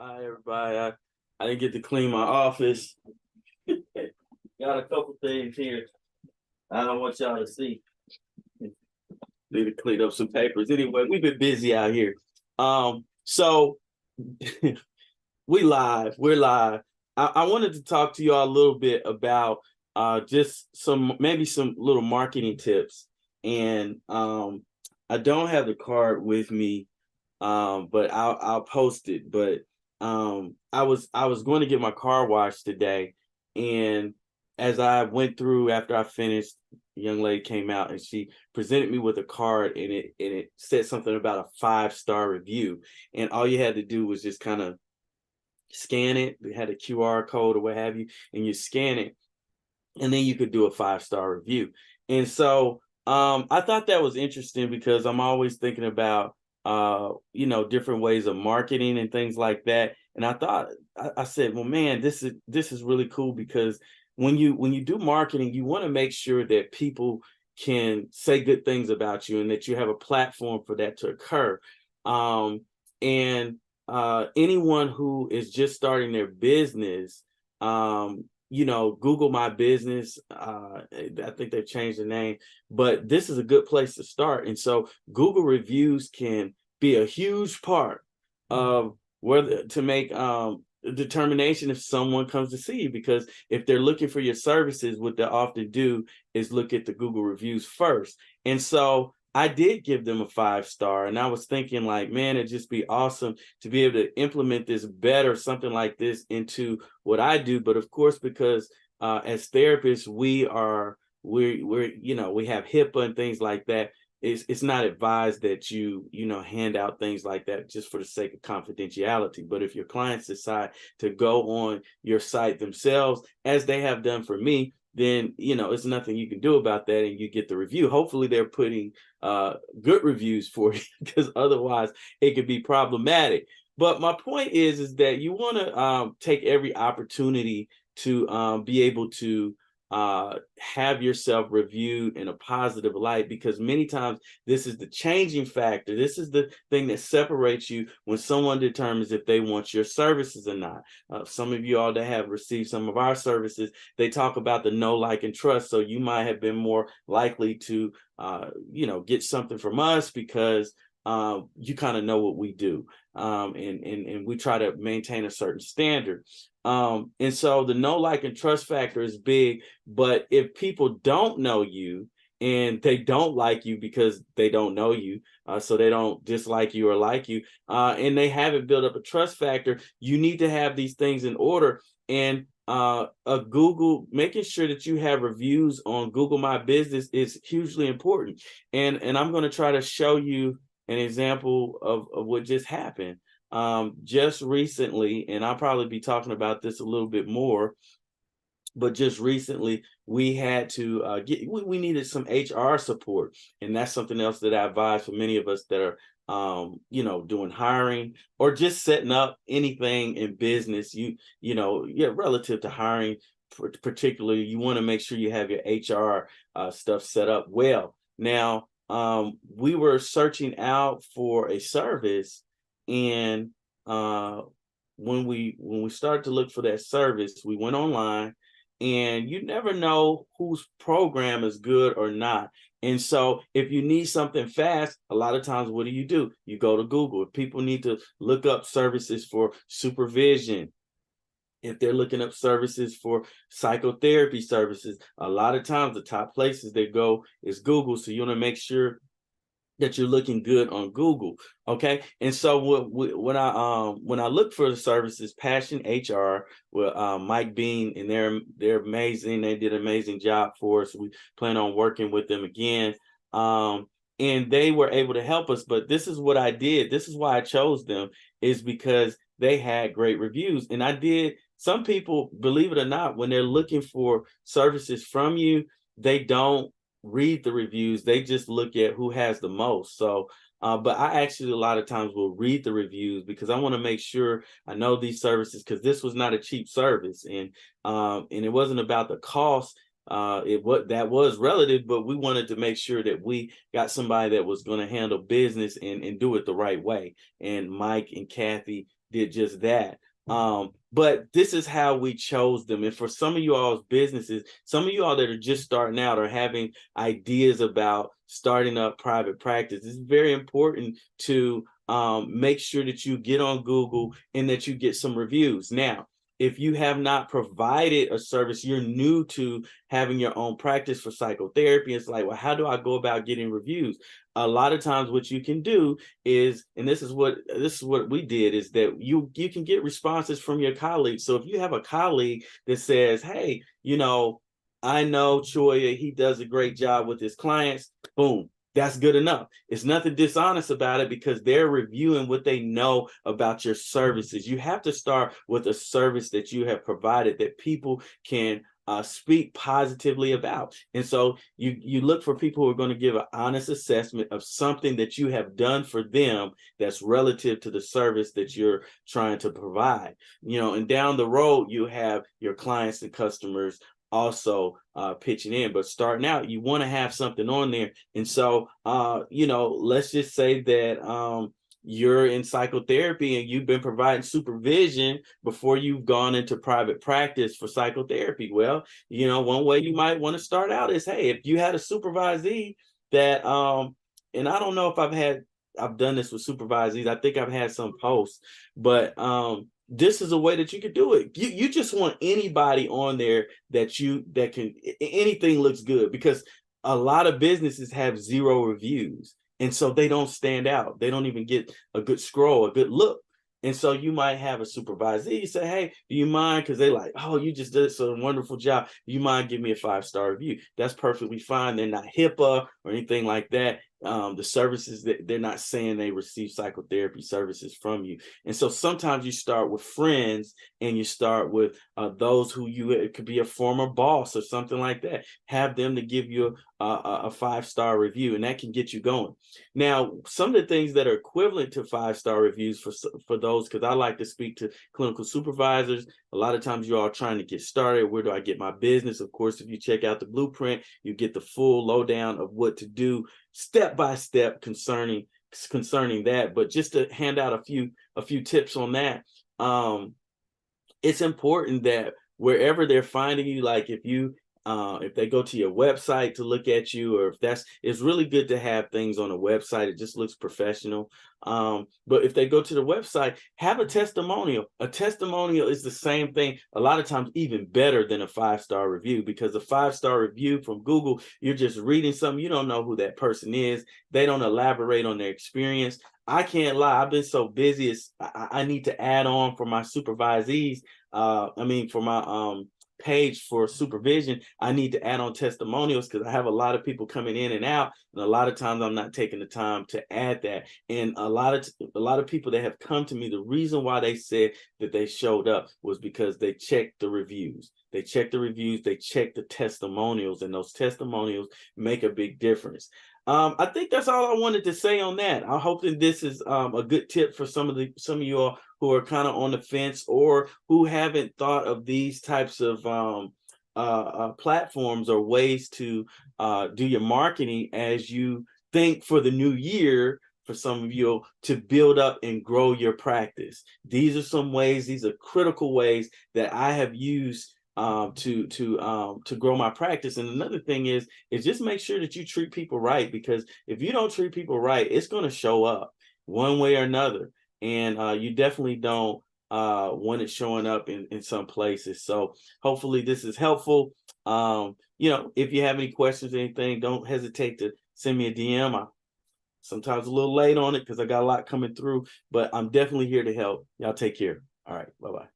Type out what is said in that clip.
Hi, everybody. I didn't get to clean my office. Got a couple things here I don't want y'all to see. Need to clean up some papers. Anyway, we've been busy out here. So We're live. I wanted to talk to y'all a little bit about just maybe some little marketing tips. And I don't have the card with me, but I'll post it. But I was going to get my car washed today, and as I went through after I finished, a young lady came out and she presented me with a card, and it said something about a 5-star review, and all you had to do was just kind of scan it. They had a QR code or what have you, and you scan it, and then you could do a 5-star review. And so I thought that was interesting because I'm always thinking about different ways of marketing and things like that. And I said, well, man, this is really cool, because when you do marketing, you want to make sure that people can say good things about you and that you have a platform for that to occur. And anyone who is just starting their business, Google My Business. I think they've changed the name, but this is a good place to start. And so Google reviews can be a huge part of whether to make a determination if someone comes to see you, because if they're looking for your services, what they often do is look at the Google reviews first. And so I did give them a 5-star, and I was thinking, like, man, it'd just be awesome to be able to implement this better, something like this, into what I do. But of course, because as therapists, we have HIPAA and things like that. It's not advised that you hand out things like that just for the sake of confidentiality. But if your clients decide to go on your site themselves, as they have done for me, then it's nothing you can do about that, and you get the review. Hopefully they're putting good reviews for you, because otherwise it could be problematic. But my point is that you want to take every opportunity to be able to have yourself reviewed in a positive light, because many times this is the changing factor. This is the thing that separates you when someone determines if they want your services or not. Some of you all that have received some of our services, they talk about the know, like, and trust. So you might have been more likely to get something from us because you kind of know what we do, and we try to maintain a certain standard. And so the know, like, and trust factor is big. But if people don't know you and they don't like you because they don't know you, so they don't dislike you or like you, and they haven't built up a trust factor, you need to have these things in order. And Google, making sure that you have reviews on Google My Business is hugely important. And I'm going to try to show you an example of what just happened just recently, and I'll probably be talking about this a little bit more. But just recently, we had to we needed some HR support, and that's something else that I advise for many of us that are doing hiring or just setting up anything in business. Relative to hiring, particularly, you want to make sure you have your HR stuff set up well. Now, we were searching out for a service, and when we started to look for that service, we went online, and you never know whose program is good or not. And so if you need something fast, a lot of times, what do? You go to Google. If people need to look up services for supervision, if they're looking up services for psychotherapy services, a lot of times the top places they go is Google. So you want to make sure that you're looking good on Google. Okay. And so when I look for the services, Passion HR with Mike Bean, and they're amazing. They did an amazing job for us. We plan on working with them again. And they were able to help us. But this is what I did. This is why I chose them, is because they had great reviews. And I did. Some people, believe it or not, when they're looking for services from you, they don't read the reviews. They just look at who has the most. So but I actually a lot of times will read the reviews, because I want to make sure I know these services, because this was not a cheap service, and it wasn't about the cost. That was relative, but we wanted to make sure that we got somebody that was going to handle business and do it the right way. And Mike and Kathy did just that. But this is how we chose them. And for some of you all's businesses, some of you all that are just starting out or having ideas about starting up private practice, it's very important to make sure that you get on Google and that you get some reviews. Now, if you have not provided a service, you're new to having your own practice for psychotherapy, it's like, well, how do I go about getting reviews? A lot of times what you can do is, and this is what we did, is that you can get responses from your colleagues. So if you have a colleague that says, hey, I know Choya, he does a great job with his clients, boom, that's good enough. It's nothing dishonest about it because they're reviewing what they know about your services. You have to start with a service that you have provided that people can speak positively about. And so you look for people who are going to give an honest assessment of something that you have done for them that's relative to the service that you're trying to provide. And down the road, you have your clients and customers also pitching in. But starting out, you want to have something on there. And so, let's just say that you're in psychotherapy and you've been providing supervision before you've gone into private practice for psychotherapy. Well, one way you might want to start out is, hey, if you had a supervisee that, and I don't know if I've done this with supervisees. I think I've had some posts, but this is a way that you could do it. You just want anybody on there that can, anything looks good, because a lot of businesses have 0 reviews. And so they don't stand out. They don't even get a good scroll, a good look. And so you might have a supervisee, you say, hey, do you mind? Because they're like, oh, you just did such a wonderful job. Do you mind giving me a 5-star review? That's perfectly fine. They're not HIPAA or anything like that. The services, that they're not saying they receive psychotherapy services from you. And so sometimes you start with friends and you start with those who it could be a former boss or something like that. Have them to give you a 5-star review, and that can get you going. Now, some of the things that are equivalent to 5-star reviews for those, because I like to speak to clinical supervisors. A lot of times you're all trying to get started. Where do I get my business? Of course, if you check out the blueprint, you get the full lowdown of what to do step by step concerning that. But just to hand out a few tips on that, it's important that wherever they're finding you, like if they go to your website to look at you, or it's really good to have things on a website. It just looks professional. But if they go to the website, have a testimonial. A testimonial is the same thing, a lot of times even better than a 5-star review, because a 5-star review from Google, you're just reading something. You don't know who that person is. They don't elaborate on their experience. I can't lie, I've been so busy. I need to add on for my supervisees. For my page for supervision, I need to add on testimonials because I have a lot of people coming in and out, and a lot of times I'm not taking the time to add that. And a lot of people that have come to me, the reason why they said that they showed up was because they checked the reviews. They checked the testimonials, and those testimonials make a big difference. I think that's all I wanted to say on that. I hope that this is a good tip for some of you all who are kind of on the fence, or who haven't thought of these types of platforms or ways to do your marketing as you think for the new year. For some of you to build up and grow your practice. These are some ways. These are critical ways that I have used to grow my practice. And another thing is just make sure that you treat people right, because if you don't treat people right, it's going to show up one way or another. And you definitely don't want it showing up in some places. So hopefully this is helpful. If you have any questions or anything, don't hesitate to send me a DM. I'm sometimes a little late on it because I got a lot coming through, but I'm definitely here to help. Y'all take care. All right. Bye-bye.